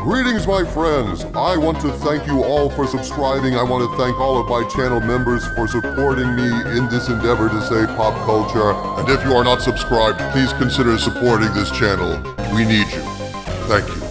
Greetings, my friends. I want to thank you all for subscribing. I want to thank all of my channel members for supporting me in this endeavor to save pop culture. And if you are not subscribed, please consider supporting this channel. We need you. Thank you.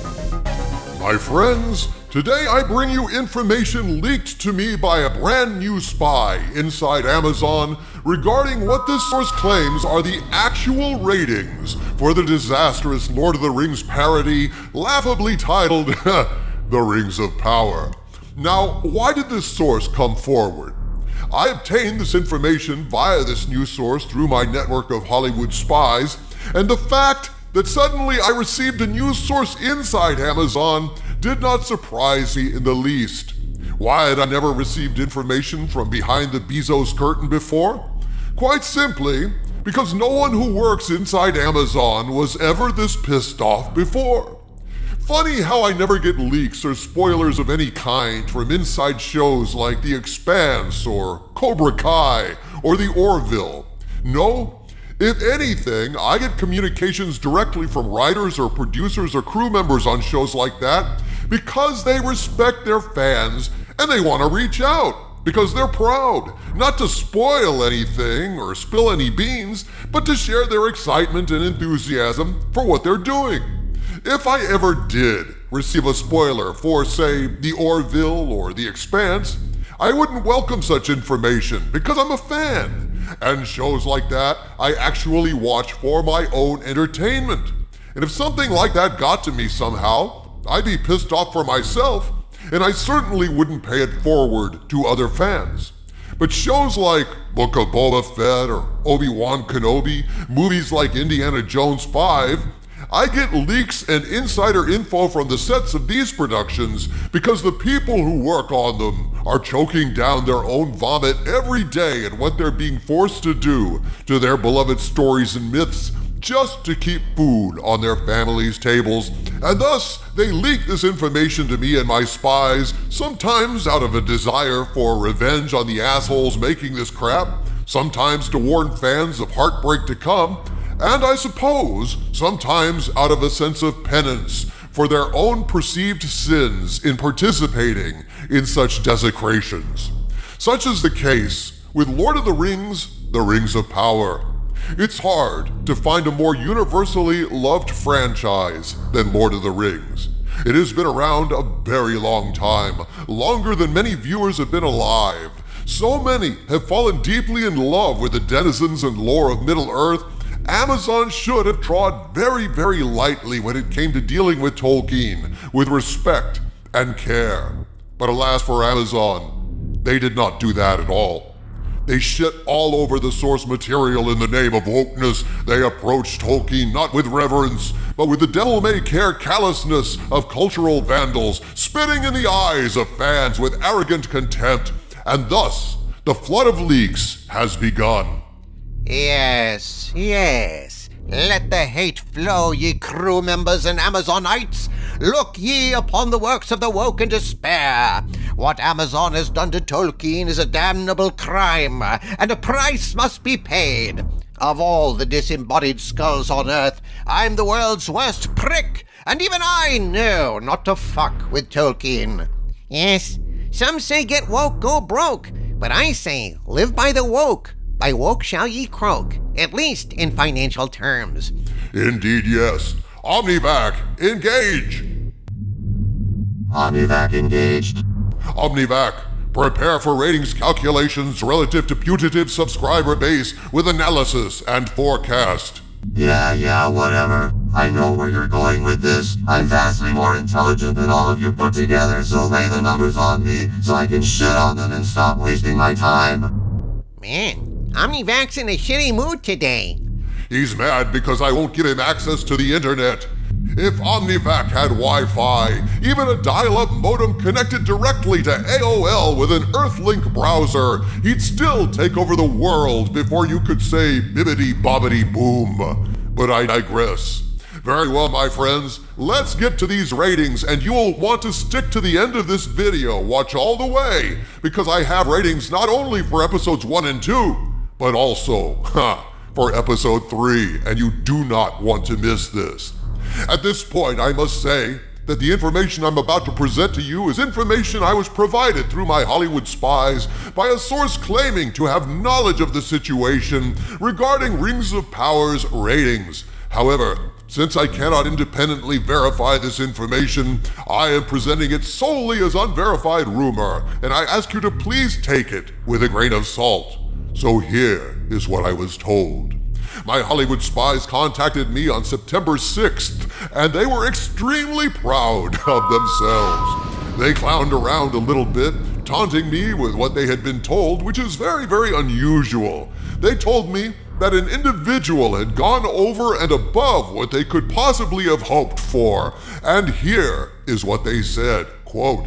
My friends, today I bring you information leaked to me by a brand new spy inside Amazon regarding what this source claims are the actual ratings for the disastrous Lord of the Rings parody, laughably titled The Rings of Power. Now, why did this source come forward? I obtained this information via this news source through my network of Hollywood spies, and the fact that suddenly I received a news source inside Amazon did not surprise me in the least. Why had I never received information from behind the Bezos curtain before? Quite simply, because no one who works inside Amazon was ever this pissed off before. Funny how I never get leaks or spoilers of any kind from inside shows like The Expanse or Cobra Kai or The Orville. No, if anything, I get communications directly from writers or producers or crew members on shows like that because they respect their fans and they want to reach out because they're proud, not to spoil anything or spill any beans, but to share their excitement and enthusiasm for what they're doing. If I ever did receive a spoiler for, say, The Orville or The Expanse, I wouldn't welcome such information because I'm a fan. And shows like that, I actually watch for my own entertainment. And if something like that got to me somehow, I'd be pissed off for myself, and I certainly wouldn't pay it forward to other fans. But shows like Book of Boba Fett or Obi-Wan Kenobi, movies like Indiana Jones 5, I get leaks and insider info from the sets of these productions because the people who work on them are choking down their own vomit every day at what they're being forced to do to their beloved stories and myths just to keep food on their families' tables. And thus, they leak this information to me and my spies, sometimes out of a desire for revenge on the assholes making this crap, sometimes to warn fans of heartbreak to come, and I suppose sometimes out of a sense of penance for their own perceived sins in participating in such desecrations. Such is the case with Lord of the Rings, The Rings of Power. It's hard to find a more universally loved franchise than Lord of the Rings. It has been around a very long time, longer than many viewers have been alive. So many have fallen deeply in love with the denizens and lore of Middle-earth. Amazon should have trod very, very lightly when it came to dealing with Tolkien, with respect and care. But alas for Amazon, they did not do that at all. They shit all over the source material in the name of wokeness. They approached Tolkien not with reverence, but with the devil-may-care callousness of cultural vandals, spitting in the eyes of fans with arrogant contempt. And thus, the flood of leaks has begun. Yes, yes. Let the hate flow, ye crew members and Amazonites. Look ye upon the works of the woke in despair. What Amazon has done to Tolkien is a damnable crime, and a price must be paid. Of all the disembodied skulls on Earth, I'm the world's worst prick, and even I know not to fuck with Tolkien. Yes, some say get woke, go broke, but I say live by the woke. By woke shall ye croak, at least in financial terms. Indeed, yes. Omnivac, engage! Omnivac engaged. Omnivac, prepare for ratings calculations relative to putative subscriber base with analysis and forecast. Yeah, whatever. I know where you're going with this. I'm vastly more intelligent than all of you put together, so lay the numbers on me so I can shit on them and stop wasting my time. Man, Omnivac's in a shitty mood today. He's mad because I won't give him access to the internet. If Omnivac had Wi-Fi, even a dial-up modem connected directly to AOL with an Earthlink browser, he'd still take over the world before you could say bibbidi-bobbidi-boom. But I digress. Very well, my friends, let's get to these ratings, and you'll want to stick to the end of this video. Watch all the way, because I have ratings not only for episodes 1 and 2, but also, for episode 3, and you do not want to miss this. At this point, I must say, that the information I'm about to present to you is information I was provided through my Hollywood spies by a source claiming to have knowledge of the situation regarding Rings of Power's ratings. However, since I cannot independently verify this information, I am presenting it solely as unverified rumor, and I ask you to please take it with a grain of salt. So here is what I was told. My Hollywood spies contacted me on September 6th, and they were extremely proud of themselves. They clowned around a little bit, taunting me with what they had been told, which is very, very unusual. They told me that an individual had gone over and above what they could possibly have hoped for. And here is what they said, quote,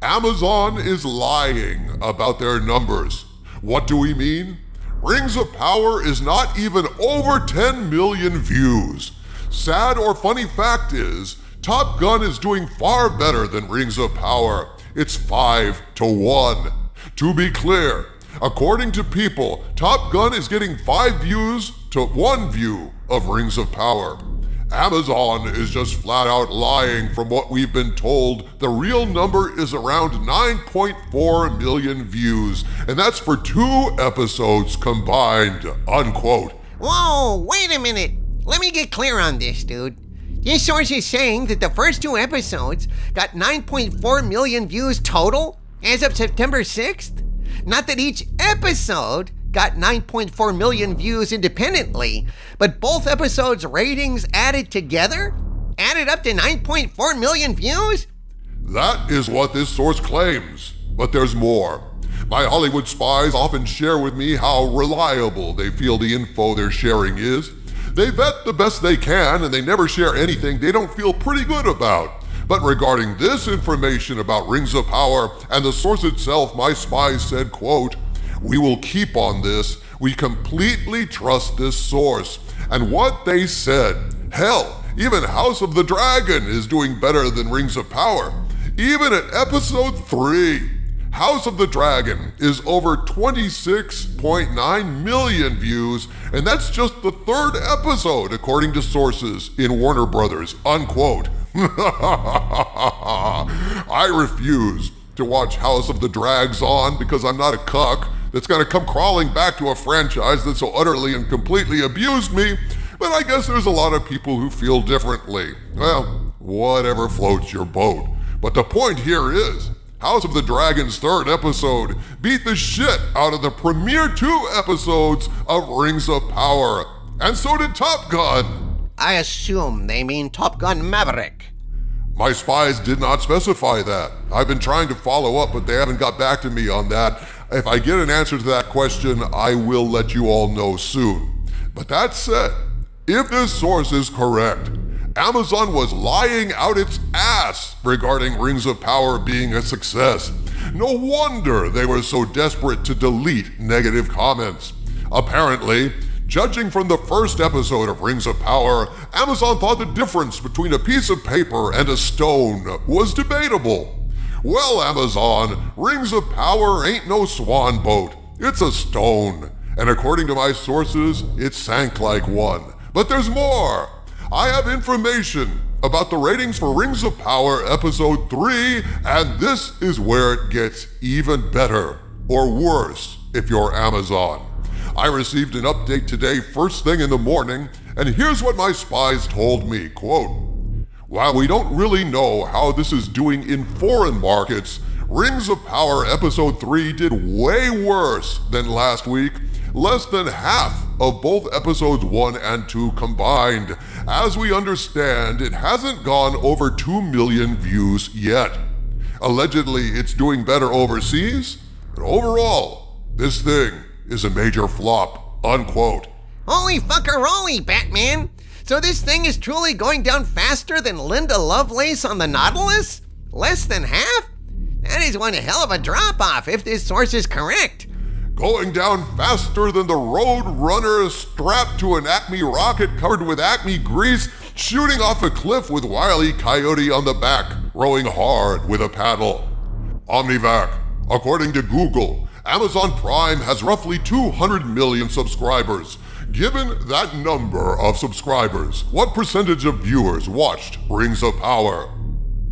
"Amazon is lying about their numbers. What do we mean? Rings of Power is not even over 10 million views. Sad or funny fact is, Top Gun is doing far better than Rings of Power. It's 5-1. To be clear, according to People, Top Gun is getting 5 views to 1 view of Rings of Power. Amazon is just flat out lying from what we've been told. The real number is around 9.4 million views, and that's for 2 episodes combined," unquote. Whoa, wait a minute. Let me get clear on this, dude. This source is saying that the first 2 episodes got 9.4 million views total as of September 6th? Not that each episode got 9.4 million views independently, but both episodes' ratings added together added up to 9.4 million views? That is what this source claims, but there's more. My Hollywood spies often share with me how reliable they feel the info they're sharing is. They vet the best they can, and they never share anything they don't feel pretty good about. But regarding this information about Rings of Power and the source itself, my spies said, quote, "We will keep on this. We completely trust this source." And what they said, hell, even House of the Dragon is doing better than Rings of Power. Even at episode 3, House of the Dragon is over 26.9 million views, and that's just the 3rd episode, according to sources in Warner Brothers, unquote. I refuse to watch House of the Drags on because I'm not a cuck that's gonna come crawling back to a franchise that so utterly and completely abused me, but I guess there's a lot of people who feel differently. Well, whatever floats your boat. But the point here is, House of the Dragon's 3rd episode beat the shit out of the premiere 2 episodes of Rings of Power, and so did Top Gun. I assume they mean Top Gun Maverick. My spies did not specify that. I've been trying to follow up, but they haven't got back to me on that. If I get an answer to that question, I will let you all know soon. But that said, if this source is correct, Amazon was lying out its ass regarding Rings of Power being a success. No wonder they were so desperate to delete negative comments. Apparently, judging from the 1st episode of Rings of Power, Amazon thought the difference between a piece of paper and a stone was debatable. Well, Amazon, Rings of Power ain't no swan boat. It's a stone. And according to my sources, it sank like one. But there's more. I have information about the ratings for Rings of Power Episode 3, and this is where it gets even better, or worse if you're Amazon. I received an update today first thing in the morning, and here's what my spies told me, quote, "While we don't really know how this is doing in foreign markets, Rings of Power Episode 3 did way worse than last week, less than half of both episodes 1 and 2 combined. As we understand, it hasn't gone over 2 million views yet. Allegedly, it's doing better overseas, but overall, this thing is a major flop," unquote. Holy fuckeroli, Batman! So this thing is truly going down faster than Linda Lovelace on the Nautilus? Less than half? That is one hell of a drop-off if this source is correct. Going down faster than the Road Runner strapped to an Acme rocket covered with Acme grease, shooting off a cliff with Wile E. Coyote on the back, rowing hard with a paddle. Omnivac, according to Google, Amazon Prime has roughly 200 million subscribers. Given that number of subscribers, what percentage of viewers watched Rings of Power?